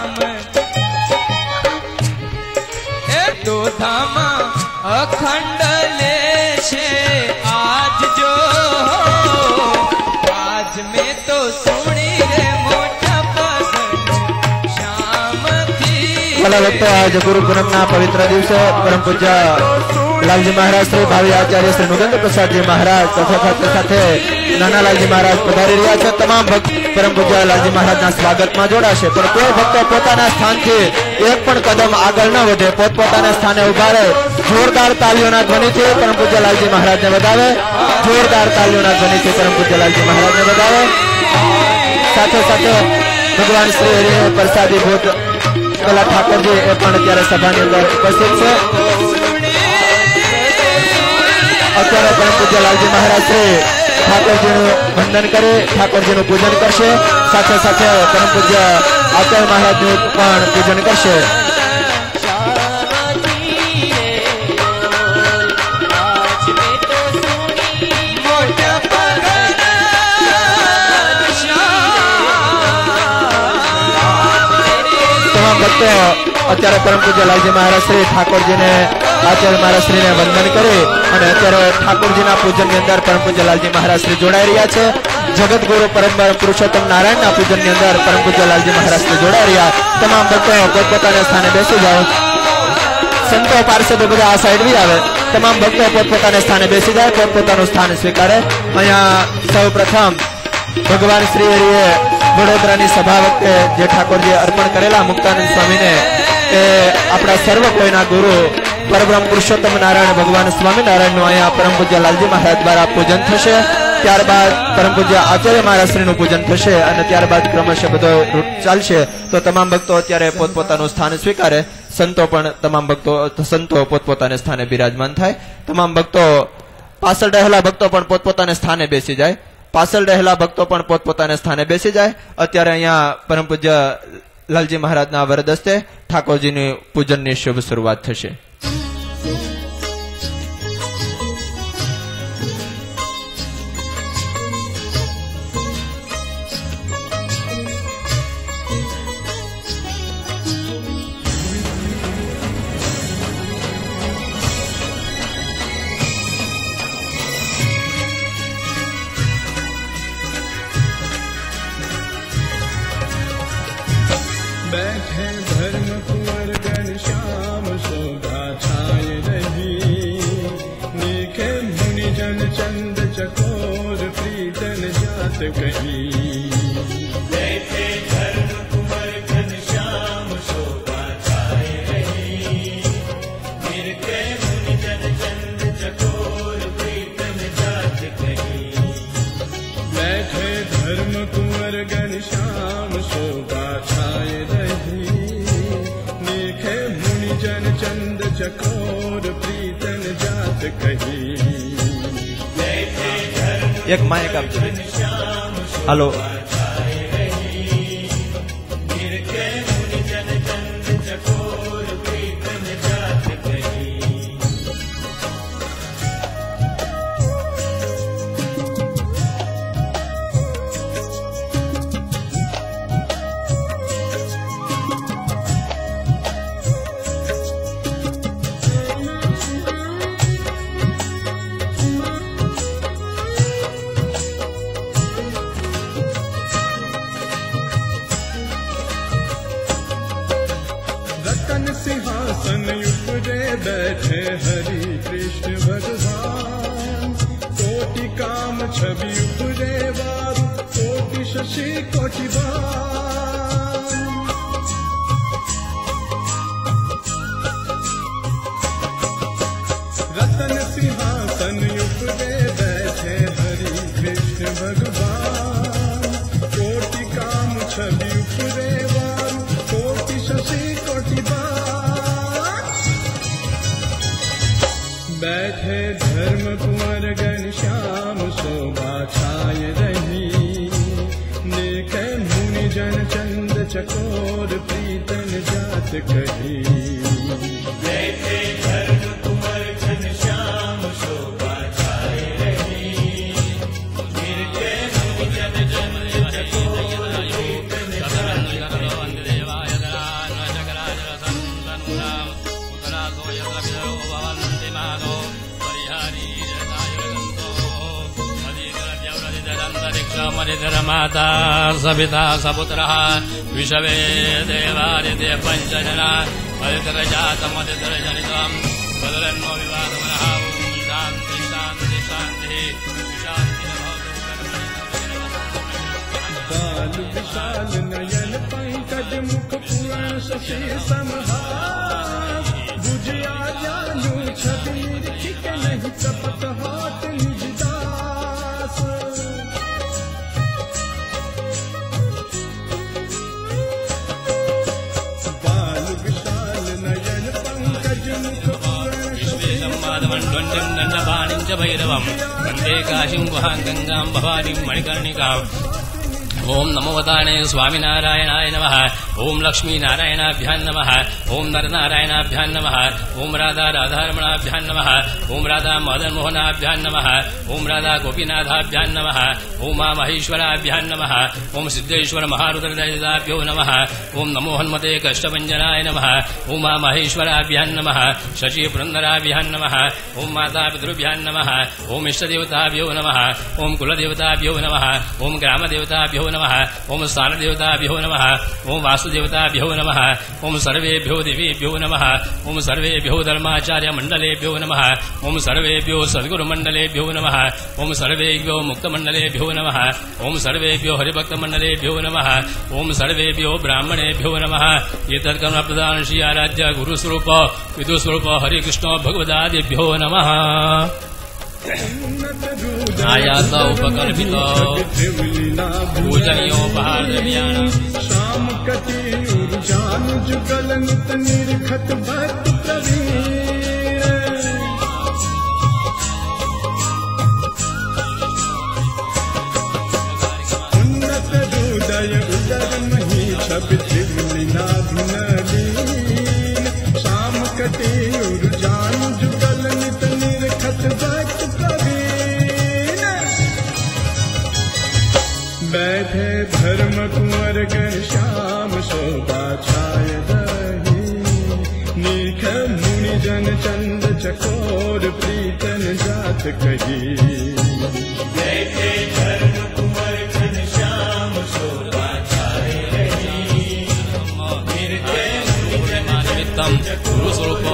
धाम तो धाम अखंड ले छे आज जो आज में तो सुनी रे मोटा पसंद श्याम थी। भला भक्तो आज गुरु पूनम ना पवित्र दिवसे परम पूज्य लालजी महाराज श्री भावी आचार्य श्री नुगेन्द्र प्रसाद जी महाराज तथा સાથે નાના લાલજી મહારાજ પધારી રહ્યા છે। તમામ ભક્ત પરમ પૂજ્ય લાલજી મહારાજના સ્વાગતમાં જોડાશે, પણ કોઈ ભક્તો પોતાના સ્થાનથી એક પણ કદમ આગળ ન વધે, પોતપોતાના સ્થાને ઉભા રહે। જોરદાર તાલીઓના ધ્વનિથી પરમ પૂજ્ય લાલજી મહારાજને વધાવે, જોરદાર તાલીઓના ધ્વનિથી પરમ પૂજ્ય લાલજી મહારાજને વધાવે। સાથે સાથે ભગવાન શ્રી હરિનો પ્રસાદી ભોજ પેલા ઠાકોરજી એ પણ અત્યારે સભાની અંદર ઉપસ્થિત છે। અત્યારે પરમ પૂજ્ય લાલજી મહારાજ શ્રી ઠાકોરજીનું વંદન કરે, ઠાકોરજીનું પૂજન કરશે, સાથે સાથે પરમ પૂજ્ય આચાર્ય મહારાજનું પણ પૂજન કરશે। તમામ ભક્તો અત્યારે પરમ પૂજ્ય લાલજી મહારાજ શ્રી ઠાકોરજીને આચાર્ય મહારાજ શ્રીને વંદન કરી અને અત્યારે ઠાકોરજીના પૂજનની અંદર પરમ પૂજ્ય લાલજી મહારાજ શ્રી જોડાઈ રહ્યા છે। જગતગુરુ પરમ પુરુષોત્તમ નારાયણના પૂજનની અંદર પરમ પૂજ્ય લાલજી મહારાજ શ્રી જોડાઈ રહ્યા। તમામ ભક્તો પોતપોતાના સ્થાને બેસી જાઓ। સંતો પાર્ષદો બધા આ સાઈડ બી આવે। તમામ ભક્તો પોતપોતાના સ્થાને બેસી જાય, પોતપોતાનું સ્થાન સ્વીકારે। અહીંયા સૌ પ્રથમ ભગવાન શ્રી હરિએ વડોદરાની સભા વખતે જે ઠાકોરજી અર્પણ કરેલા મુક્તાનંદ સ્વામીને એ આપણા સર્વ કોઈના ગુરુ પરબ્રહ્મ પુરુષોત્તમ નારાયણ ભગવાન સ્વામિનારાયણનું અહીંયા પરમ પૂજ્ય લાલજી મહારાજ દ્વારા પૂજન થશે। ત્યારબાદ પરમ પૂજ્ય આચાર્ય મહારાજ શ્રીનું પૂજન થશે અને ત્યારબાદ ક્રમશઃ બધો રૂટ ચાલશે। તો તમામ ભક્તો અત્યારે પોતપોતાનું સ્થાન સ્વીકારે। સંતો પણ તમામ ભક્તો સંતો પોતપોતાના સ્થાને બિરાજમાન થાય। તમામ ભક્તો પાછળ રહેલા ભક્તો પણ પોતપોતાના સ્થાને બેસી જાય। પાછળ રહેલા ભક્તો પણ પોતપોતાના સ્થાને બેસી જાય। અત્યારે અહીંયા પરમ પૂજ્ય લાલજી મહારાજના વરદસ્તે ઠાકોરજીની પૂજનની શુભ શરૂઆત થશે। बैठे धर्म कुंवर घनश्याम शोभा छाय रही, देखे मुनि जन चंद चकोर प्रीतन जात कही। बैठे धर्म कुंवर घनश्याम शोभा छाय रही, देखे मुनि जन चंद चकोर प्रीतन जात कही। बैठे धर्म कुंवर घनश्याम शोभा छाय जन चंद चकोर प्रीतन जात कही। एक माइक आप हेलो सिंहासन उपरे बैठे हरि कृष्ण भगवान, कोटि काम छवि उपरे वार, कोटि शशि कोटि बाण। रतन सिंहासन उपरे बैठे हरि कृष्ण भगवान, कोटि काम छवि उपरे वार, कोटि शशि कोटि बाण। बैठे धर्म कुंवर घनश्याम शोभा छाय रही, देखे मुनि जन चंद चकोर प्रीतन जात कही। बैठे धर्म कुंवर घनश्याम शोभा छाय रही, देखे मुनि जन चंद चकोर प्रीतन जात कही। रमाता सविता सपुत्रः विषवे देवादिते पञ्चजना पवित्रजातमतिर्जनितम् बदलन्नो विवादमनः शान्ति शान्ति शान्तिः बाल विशाल नयन पंकज मुख पूर्ण शशि समहास बुझिया जानू छवि निरखित नहीं कपट हाथ निज दास बाल विशाल नयन पंकज मुख पूर्ण शशि संवादमण्डलं दण्डपाणिं च भैरवं वन्दे काशीं गुहां गङ्गां भवानीं मणिकर्णिकाम् ओम नमोवताने स्वामिनारायणाय नमः ओम लक्ष्मीनारायणाभ्यां नमः ओम नरनारायणाभ्यां नमः ओम राधा राधारमणाभ्यां नमः ओम राधा मदनमोहनाभ्यां नमः ओम राधा गोपीनाथाभ्यां नमः ओम महेश्वराभ्यां नमः ओम सिद्धेश्वर महारुद्रदयाभ्यो नमः ओम नमो हनुमते कष्टभञ्जनाय नमः ओम महेश्वराभ्यां नमः शशिपुरन्दराभ्यां नमः ओम माता पितृभ्यां नमः ओम इष्टदेवताभ्यो नमः ओम कुलदेवताभ्यो नमः ओम ग्रामदेवताभ्यो नमः ओम स्थानदेवताभ्यो नमः ओम वासुदेवताभ्यो नमः ओम सर्वेभ्यो दिव्येभ्यो नमः ओम सर्वेभ्यो धर्माचार्य मंडलेभ्यो नमः ओम सर्वेभ्यो सद्गुरु मंडलेभ्यो नमः ओम सर्वेभ्यो मुक्त मंडलेभ्यो नमः ओम सर्वेभ्यो हरिभक्त मंडलेभ्यो नमः ओम सर्वेभ्यो ब्राह्मणेभ्यो नमः एतत्कर्म प्रदान श्री आराध्य गुरुस्वरूप विदुस्वरूप हरिकृष्ण भगवदादिभ्यो नमः आयात उपकल्पित पूजनीयोपहार द्रव्याणां श्याम कटी उर्जान जुगल नित निरखत भक्त प्रवीण उन्नत हृदय उदर मही छवि त्रिवलीनाभिनलीन श्याम कटी उर्जान जुगल नित निरखत भक्त प्रवीण बैठे धर्म कुंवर घनश्याम शोभा छाय रही नीख मुनि जन चंद चकोर प्रीतन जात कही बैठे धर्म कुंवर घनश्याम शोभा छाय रही गुरुस्वरूप